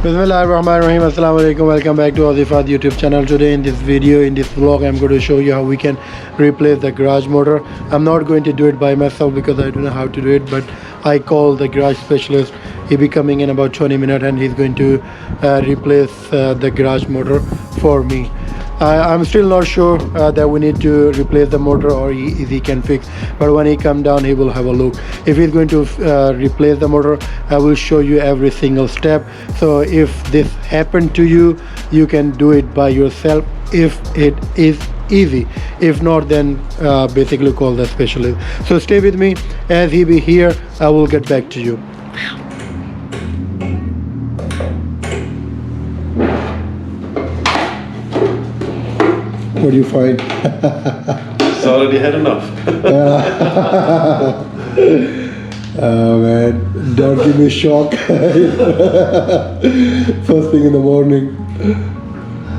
Bismillahirrahmanirrahim. Assalamu alaikum. Welcome back to AUZI FAHAD YouTube channel. Today in this video, in this vlog, I'm going to show you how we can replace the garage motor. I'm not going to do it by myself because I don't know how to do it, but I call the garage specialist. He'll be coming in about 20 minutes and he's going to replace the garage motor for me. I'm still not sure that we need to replace the motor or he can fix, but when he come down he will have a look. If he's going to replace the motor, I will show you every single step. So if this happened to you, you can do it by yourself if it is easy. If not, then basically call the specialist. So stay with me. As he be here, I will get back to you. What do you find? So already had enough. Oh man, don't give me a shock. First thing in the morning.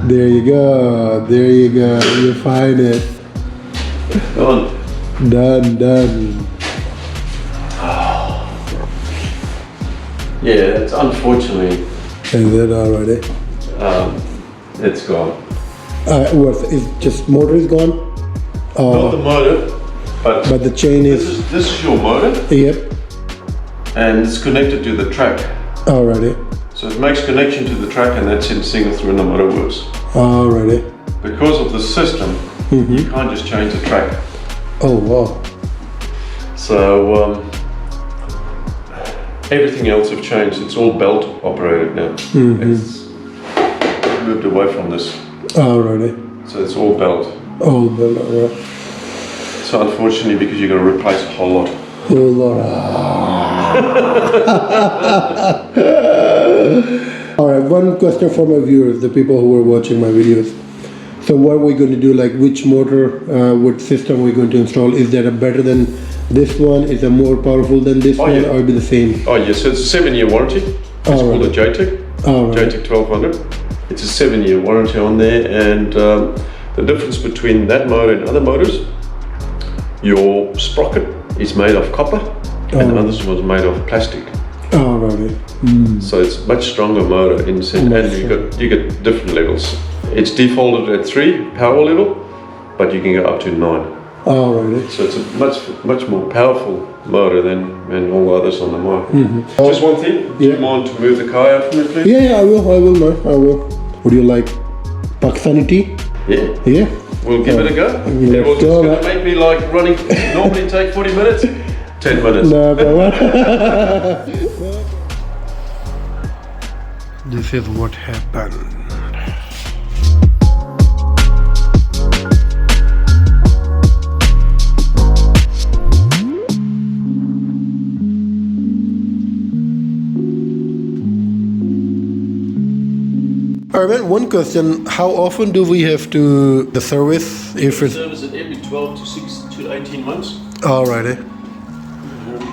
There you go, you find it. Done. Done. Yeah, it's unfortunately. Is it already? It's gone. What is just motor is gone? Not the motor, but the chain is. This is your motor. Yep. And it's connected to the track. Alrighty. So it makes connection to the track, and that's in signal through and the motor works. Alrighty. Because of the system, you can't just change the track. Oh wow. So everything else have changed. It's all belt operated now. It's moved away from this. Alrighty. So it's all belt. Oh, belt, alright. So unfortunately, because you've got to replace a whole lot. Whole lot. Alright, one question for my viewers, the people who are watching my videos. So what are we going to do, like which motor, what system are we going to install? Is that a better than this one? Is it more powerful than this one, yeah. or be the same? Oh yes, so it's a 7-year warranty. It's called a Jaytech. Jaytech 1200. It's a 7-year warranty on there, and the difference between that motor and other motors, your sprocket is made of copper, and the other was made of plastic. So it's much stronger motor in the sense, and you get different levels. It's defaulted at 3 power level, but you can go up to 9. So it's a much more powerful motor than all others on the market. Just one thing, do you mind to move the car out for me, please? Yeah, I will. I will. Would you like Pakistani tea? Yeah. We'll give it a go. It was going to make me like running, normally take 40 minutes, 10 minutes. No, but this is what happened. Alright, one question, how often do we have to the service? If it's service it every 12 to 6 to 18 months. Alrighty.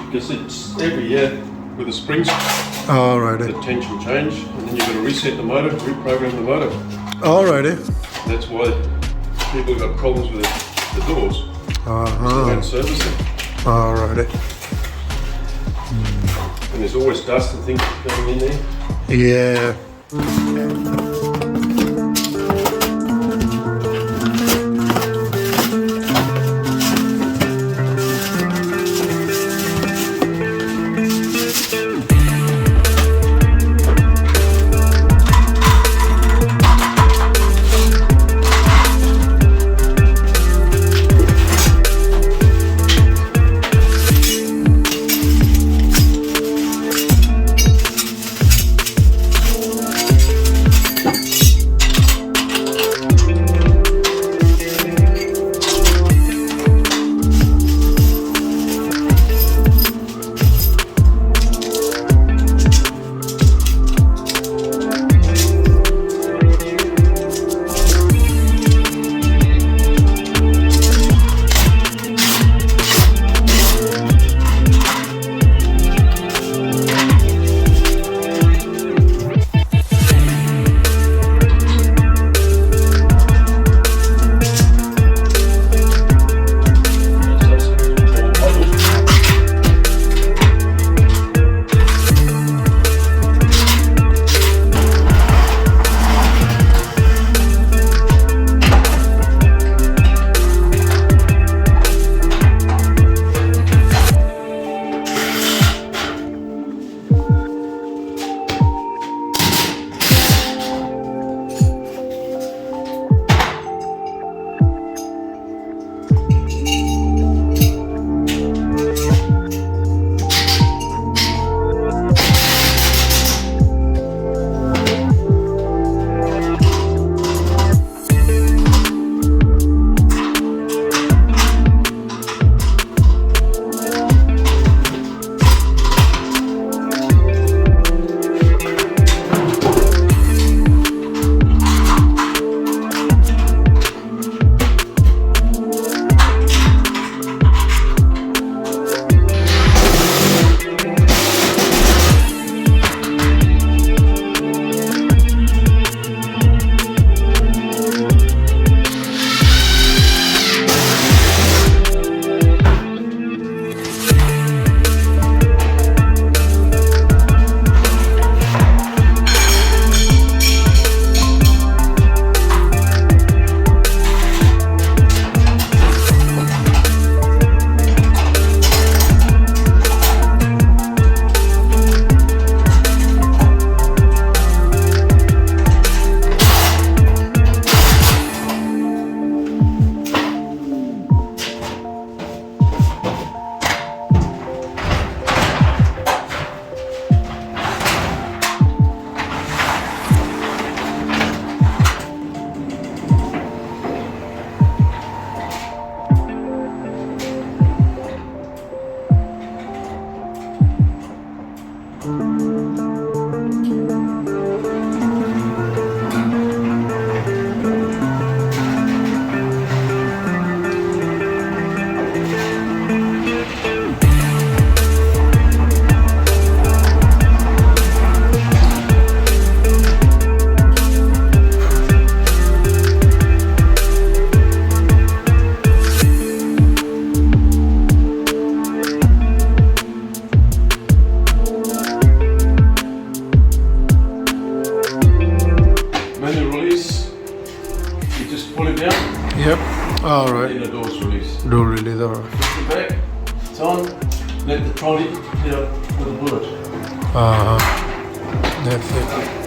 Because it's every year with the springs. Alrighty. The tension change, and then you've got to reset the motor, reprogram the motor. Alrighty. That's why people have got problems with the doors. So they don't service it. Alrighty. And there's always dust and things going in there. Yeah. door. Push it back. It's on. Let the trolley hit up with a bullet. That's it.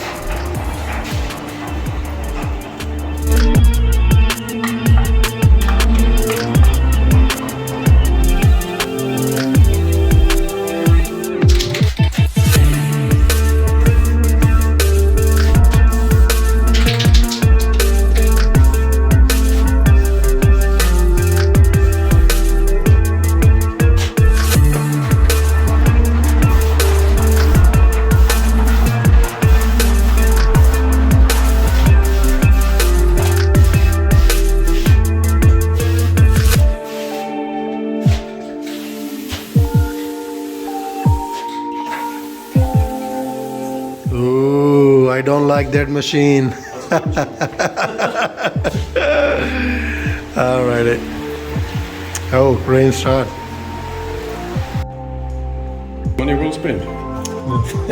Ooh, I don't like that machine. Alrighty. Oh, rain start. Money well spent.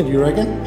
You reckon?